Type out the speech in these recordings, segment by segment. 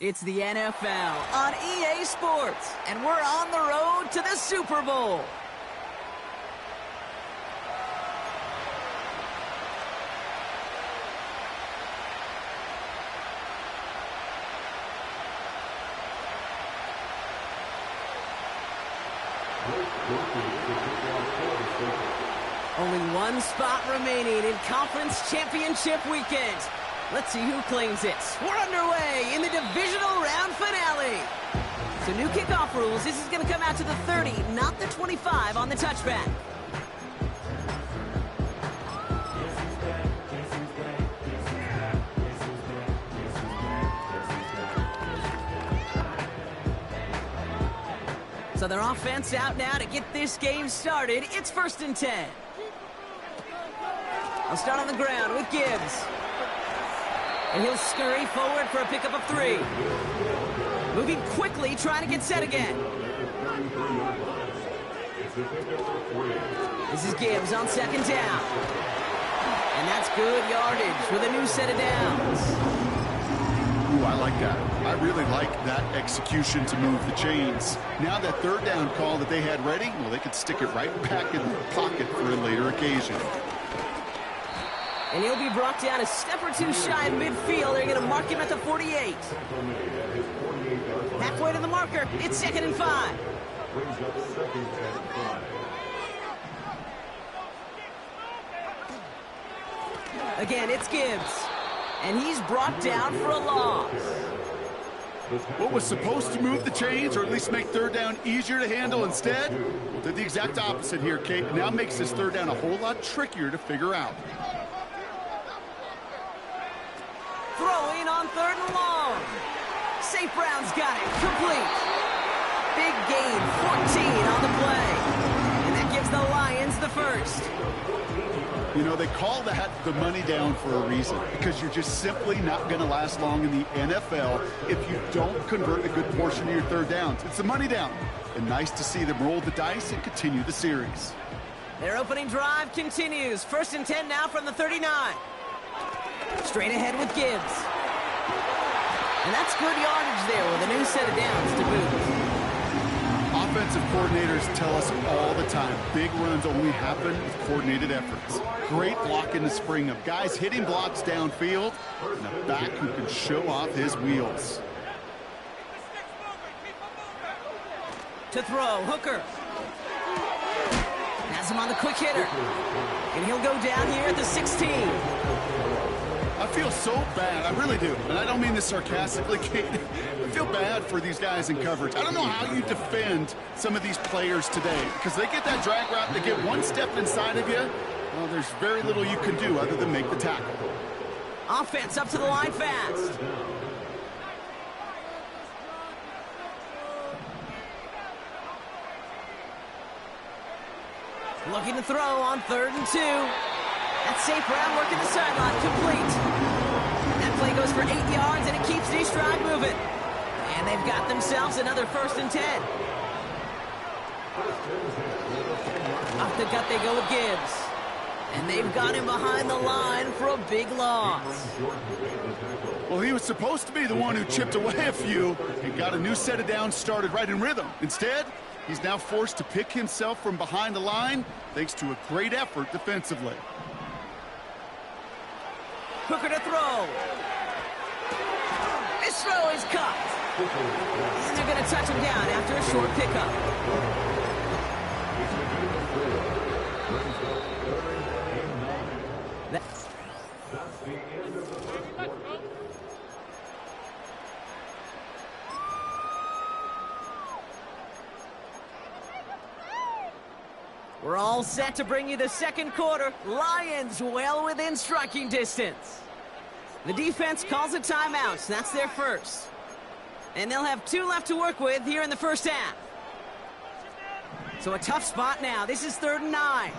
It's the NFL on EA Sports, and we're on the road to the Super Bowl. Only one spot remaining in Conference Championship Weekend. Let's see who claims it. We're underway in the Divisional Round Finale. So new kickoff rules. This is going to come out to the 30, not the 25 on the touchback. So their offense out now to get this game started. It's 1st and 10. I'll start on the ground with Gibbs. And he'll scurry forward for a pickup of 3. Moving quickly, trying to get set again. This is Gibbs on 2nd down. And that's good yardage with a new set of downs. Ooh, I like that. I really like that execution to move the chains. Now that 3rd down call that they had ready, well, they could stick it right back in the pocket for a later occasion. And he'll be brought down a step or 2 shy of midfield. They're going to mark him at the 48. Halfway to the marker. It's 2nd and 5. Again, it's Gibbs. And he's brought down for a loss. What was supposed to move the chains, or at least make 3rd down easier to handle instead, well, did the exact opposite here, Kate. Now makes this 3rd down a whole lot trickier to figure out. Throwing on 3rd and long. St. Brown's got it. Complete. Big gain, 14 on the play. And that gives the Lions the 1st. You know, they call that the money down for a reason, because you're just simply not going to last long in the NFL if you don't convert a good portion of your 3rd downs. It's the money down. And nice to see them roll the dice and continue the series. Their opening drive continues. 1st and 10 now from the 39. Straight ahead with Gibbs. And that's good yardage there with a new set of downs to boot. Offensive coordinators tell us all the time, big runs only happen with coordinated efforts. Great block in the spring of guys hitting blocks downfield, and a back who can show off his wheels. To throw, Hooker. Has him on the quick hitter. And he'll go down here at the 16. I feel so bad, I really do, and I don't mean this sarcastically, Kate. I feel bad for these guys in coverage. I don't know how you defend some of these players today, because they get that drag route, they get one step inside of you, well, there's very little you can do other than make the tackle. Offense up to the line fast. Looking to throw on 3rd and 2. That's St. Brown working the sideline, complete. And that play goes for 8 yards, and it keeps these drive moving. And they've got themselves another 1st and 10. Off the gut they go with Gibbs. And they've got him behind the line for a big loss. Well, he was supposed to be the one who chipped away a few and got a new set of downs started right in rhythm. Instead, he's now forced to pick himself from behind the line thanks to a great effort defensively. Hooker to throw. His throw is caught. And they're going to touch him down after a short pickup. We're all set to bring you the 2nd quarter. Lions well within striking distance. The defense calls a timeout. That's their 1st. And they'll have 2 left to work with here in the 1st half. So a tough spot now. This is 3rd and 9.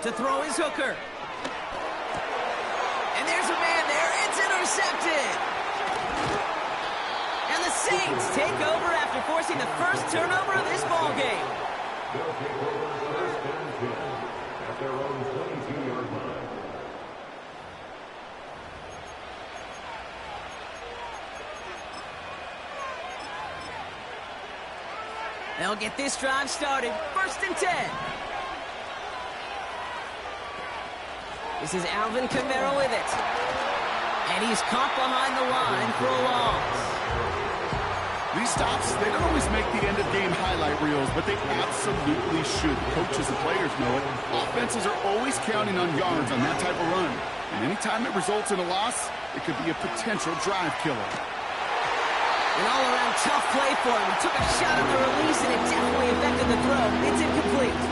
To throw is Hooker. And there's a man there. It's intercepted. And the Saints take over after forcing the 1st turnover of this ball game. They'll get this drive started. 1st and 10. This is Alvin Kamara with it. And he's caught behind the line for a loss. These stops, they don't always make the end-of-game highlight reels, but they absolutely should. Coaches and players know it. Offenses are always counting on yards on that type of run. And anytime it results in a loss, it could be a potential drive killer. An all-around tough play for him. He took a shot on the release, and it definitely affected the throw. It's incomplete.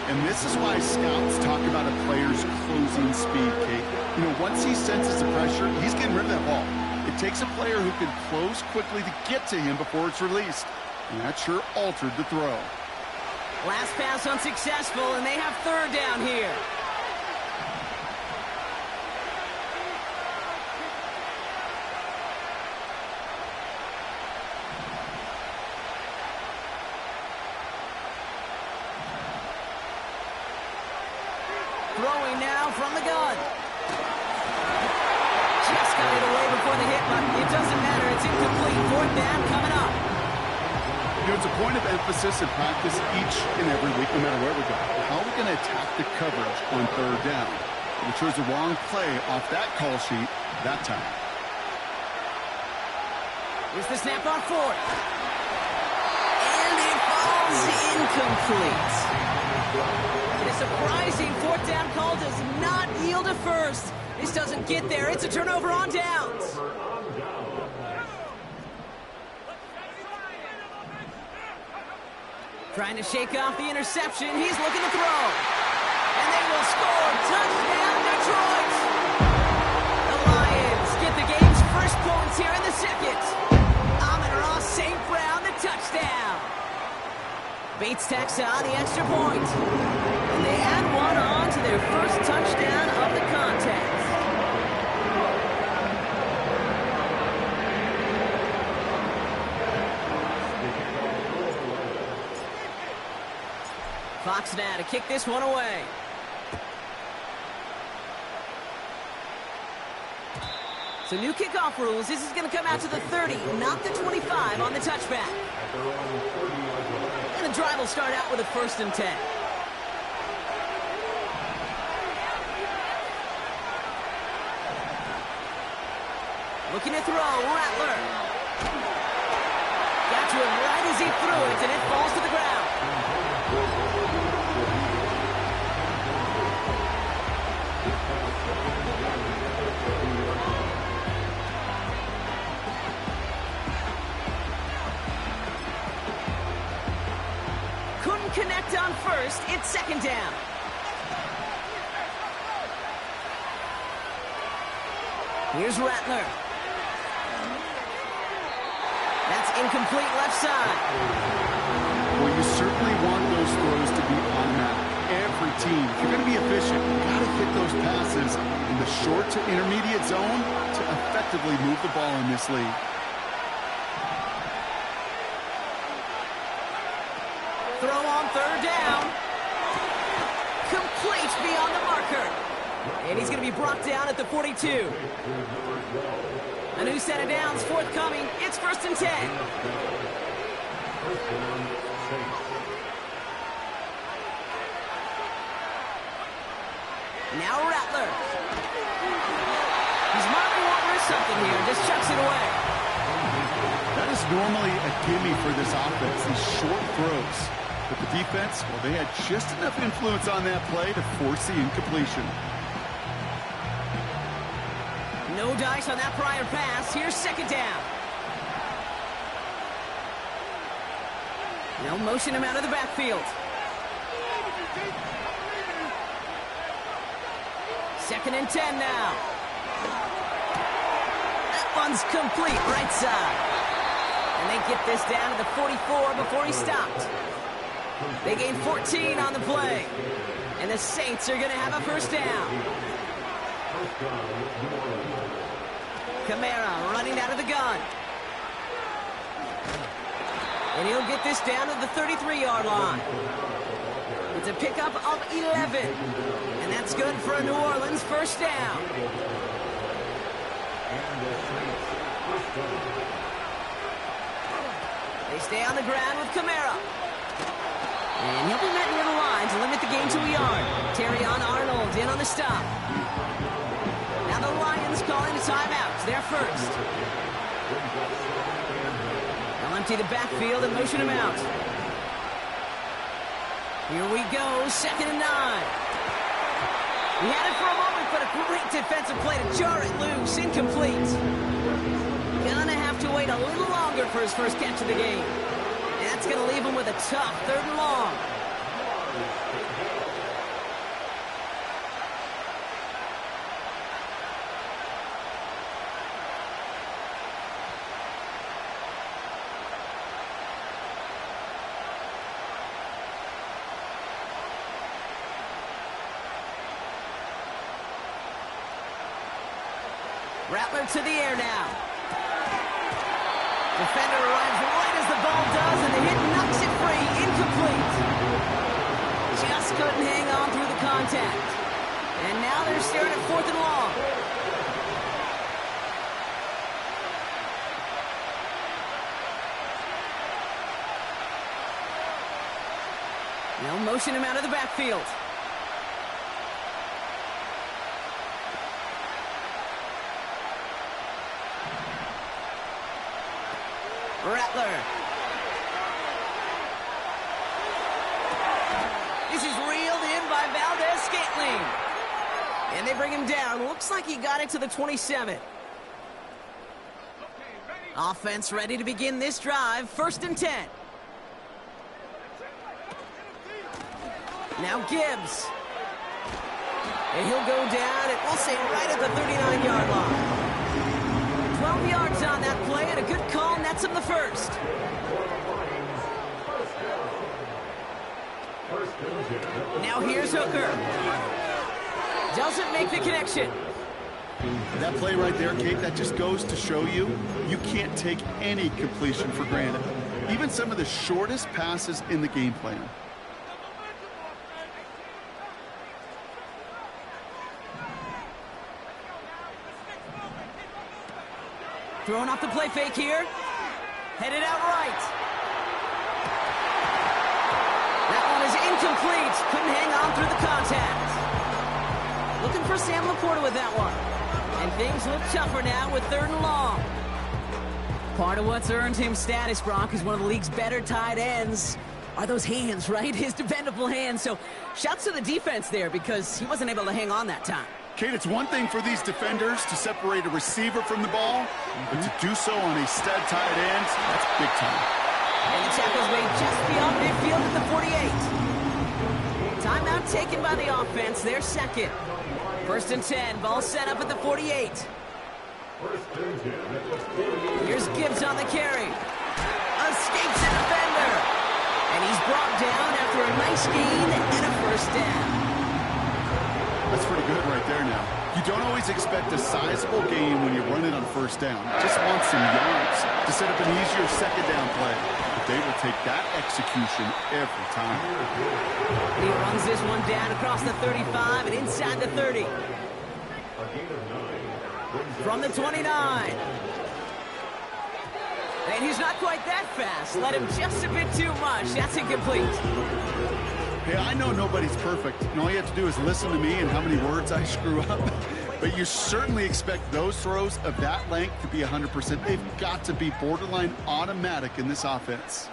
And this is why scouts talk about a player's closing speed, Kate. You know, once he senses the pressure, he's getting rid of that ball. It takes a player who can close quickly to get to him before it's released. And that sure altered the throw. Last pass unsuccessful, and they have 3rd down here. Throwing now from the gun. Just got it away before the hit, but it doesn't matter. It's incomplete. 4th down coming up. You know, it's a point of emphasis in practice each and every week, no matter where we go. How are we going to attack the coverage on 3rd down? We chose the wrong play off that call sheet that time. Here's the snap on 4th. And it falls incomplete. A surprising 4th down call does not yield a 1st. This doesn't get there. It's a turnover on downs. Trying to shake off the interception. He's looking to throw. And they will score. Touchdown, Detroit. The Lions get the game's first points here in the 2nd. Amon-Ra St. Brown, the touchdown. Bates tacks on the extra point. And they add one on to their first touchdown of the contest. Fox now to kick this one away. So new kickoff rules. This is going to come out to the 30, not the 25 on the touchback. And the drive will start out with a 1st and 10. Looking to throw, Rattler. Got to him right as he threw it, and it falls to the ground. Couldn't connect on 1st. It's 2nd down. Here's Rattler. That's incomplete left side. Well, you certainly want those throws to be automatic. Every team, if you're going to be efficient, you've got to hit those passes in the short to intermediate zone to effectively move the ball in this league. Throw on 3rd down. Complete beyond the marker. And he's going to be brought down at the 42. A new set of downs forthcoming. It's 1st and 10. Now Rattler. He's marking over something here. Just chucks it away. That is normally a gimme for this offense, these short throws. But the defense, well, they had just enough influence on that play to force the incompletion. No dice on that prior pass. Here's 2nd down. They'll motion him out of the backfield. 2nd and 10 now. That one's complete right side. And they get this down to the 44 before he stopped. They gain 14 on the play. And the Saints are going to have a 1st down. Kamara running out of the gun. And he'll get this down to the 33-yard line. It's a pickup of 11. And that's good for a New Orleans 1st down. They stay on the ground with Kamara. And he'll be met near the line to limit the game to a yard. Terrion Arnold in on the stop. Now the Lions calling a timeout. They're first. They'll empty the backfield and motion him out. Here we go, 2nd and 9. He had it for a moment, but a great defensive play to jar it loose. Incomplete. Gonna have to wait a little longer for his first catch of the game. And that's gonna leave him with a tough 3rd and long. Rattler to the air now. Defender arrives right as the ball does, and the hit knocks it free. Incomplete. Just couldn't hang on through the contact. And now they're staring at 4th and long. They'll motion him out of the backfield. Rattler. This is reeled in by Valdez-Scantling. And they bring him down. Looks like he got it to the 27. Offense ready to begin this drive. 1st and 10. Now Gibbs. And he'll go down, and we'll say right at the 39-yard line. 12 yards on that play, and a good call nets him the first. Now here's Hooker. Doesn't make the connection. That play right there, Kate, that just goes to show you can't take any completion for granted. Even some of the shortest passes in the game plan. Throwing off the play fake here. Headed out right. That one is incomplete. Couldn't hang on through the contact. Looking for Sam Laporta with that one. And things look tougher now with 3rd and long. Part of what's earned him status, Brock, is one of the league's better tight ends. Are those hands, right? His dependable hands. So shouts to the defense there because he wasn't able to hang on that time. Kate, it's one thing for these defenders to separate a receiver from the ball, but to do so on a stud tight end, that's big time. And the tackle's made just beyond midfield at the 48. Timeout taken by the offense, their 2nd. 1st and 10, ball set up at the 48. Here's Gibbs on the carry. Escapes the defender. And he's brought down after a nice gain and a 1st down. That's pretty good right there now. You don't always expect a sizable gain when you're running on 1st down. Just want some yards to set up an easier 2nd down play. But they will take that execution every time. He runs this one down across the 35 and inside the 30. From the 29. And he's not quite that fast. Let him just a bit too much. That's incomplete. Hey, I know nobody's perfect. And all you have to do is listen to me and how many words I screw up. But you certainly expect those throws of that length to be 100%. They've got to be borderline automatic in this offense.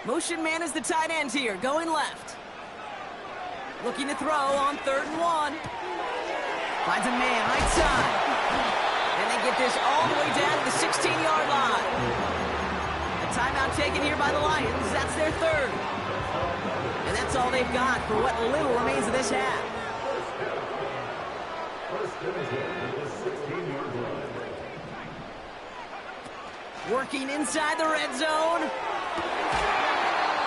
Motion man is the tight end here, going left. Looking to throw on 3rd and 1. Finds a man right side. And they get this all the way down to the 16-yard line. A timeout taken here by the Lions. That's their 3rd. And that's all they've got for what little remains of this half. Working inside the red zone.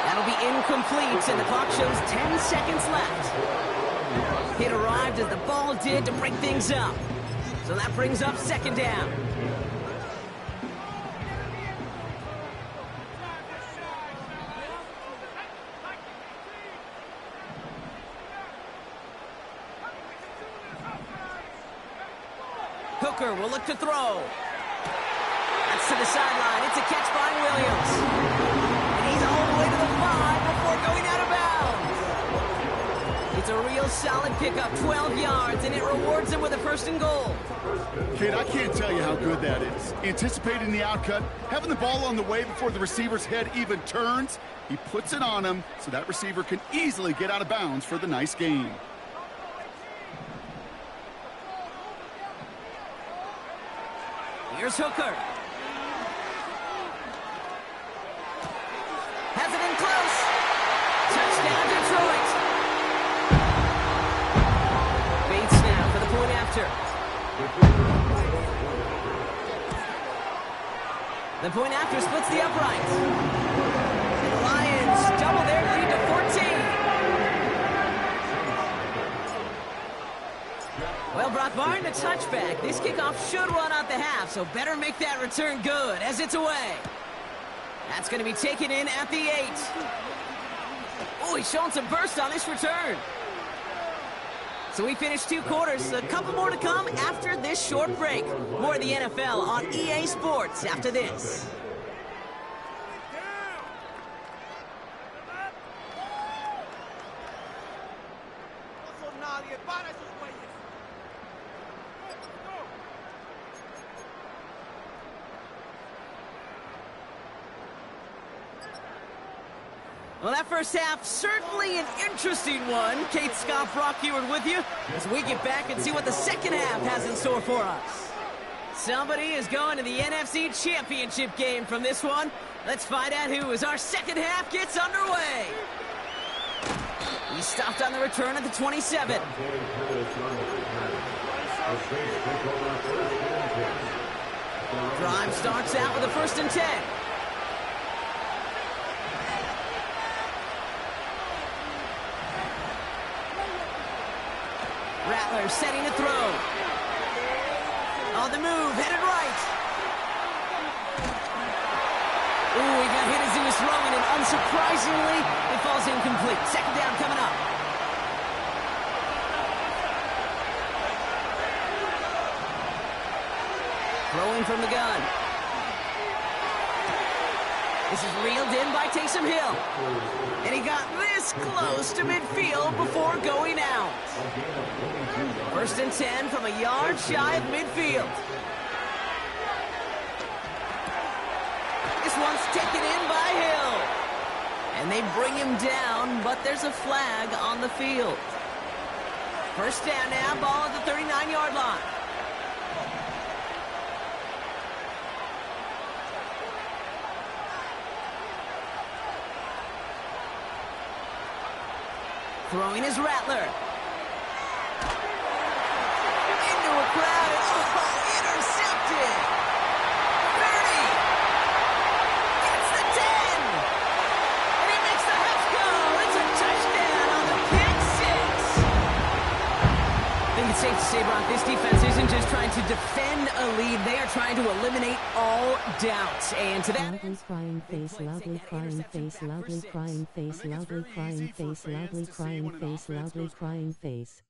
That'll be incomplete, and the clock shows 10 seconds left. It arrived as the ball did to break things up. So that brings up 2nd down. Hooker Hooker will look to throw. That's to the sideline. It's a catch by Williams. And he's all the way to the 5 before going out of bounds. It's a real solid pickup, 12 yards, and it rewards him with a 1st and goal. Kate, I can't tell you how good that is. Anticipating the outcut, having the ball on the way before the receiver's head even turns, he puts it on him so that receiver can easily get out of bounds for the nice gain. Here's Hooker. Has it in close. Touchdown, Detroit. Bates now for the point after. The point after splits the uprights. And the Lions double their lead to 14. Well, Brock, barring a touchback, this kickoff should run out the half, so better make that return good as it's away. That's going to be taken in at the 8. Oh, he's showing some burst on this return. So we finished 2 quarters. A couple more to come after this short break. More of the NFL on EA Sports after this. Well, that first half, certainly an interesting one. Kate, Scott, Brock Ewart with you as we get back and see what the second half has in store for us. Somebody is going to the NFC Championship game from this one. Let's find out who as our second half gets underway. He stopped on the return at the 27. Drive starts out with a 1st and 10. Rattler setting to throw. On the move, headed right. Ooh, he got hit as he was throwing, and unsurprisingly, it falls incomplete. 2nd down coming up. Throwing from the gun. This is reeled in by Taysom Hill. And he got this close to midfield before going out. 1st and 10 from a yard shy of midfield. This one's taken in by Hill. And they bring him down, but there's a flag on the field. 1st down now, ball at the 39-yard line. Throwing is Rattler. Into a crowd. Oh, intercepted. 30. Gets the 10. And he makes the half goal. It's a touchdown on the pick 6. I think it's safe to say, Brock, this defense isn't just trying to defend a lead. They are trying to eliminate all doubts. And to that loudly crying face, loudly crying face, loudly crying face, loudly crying face, loudly crying face, loudly crying face.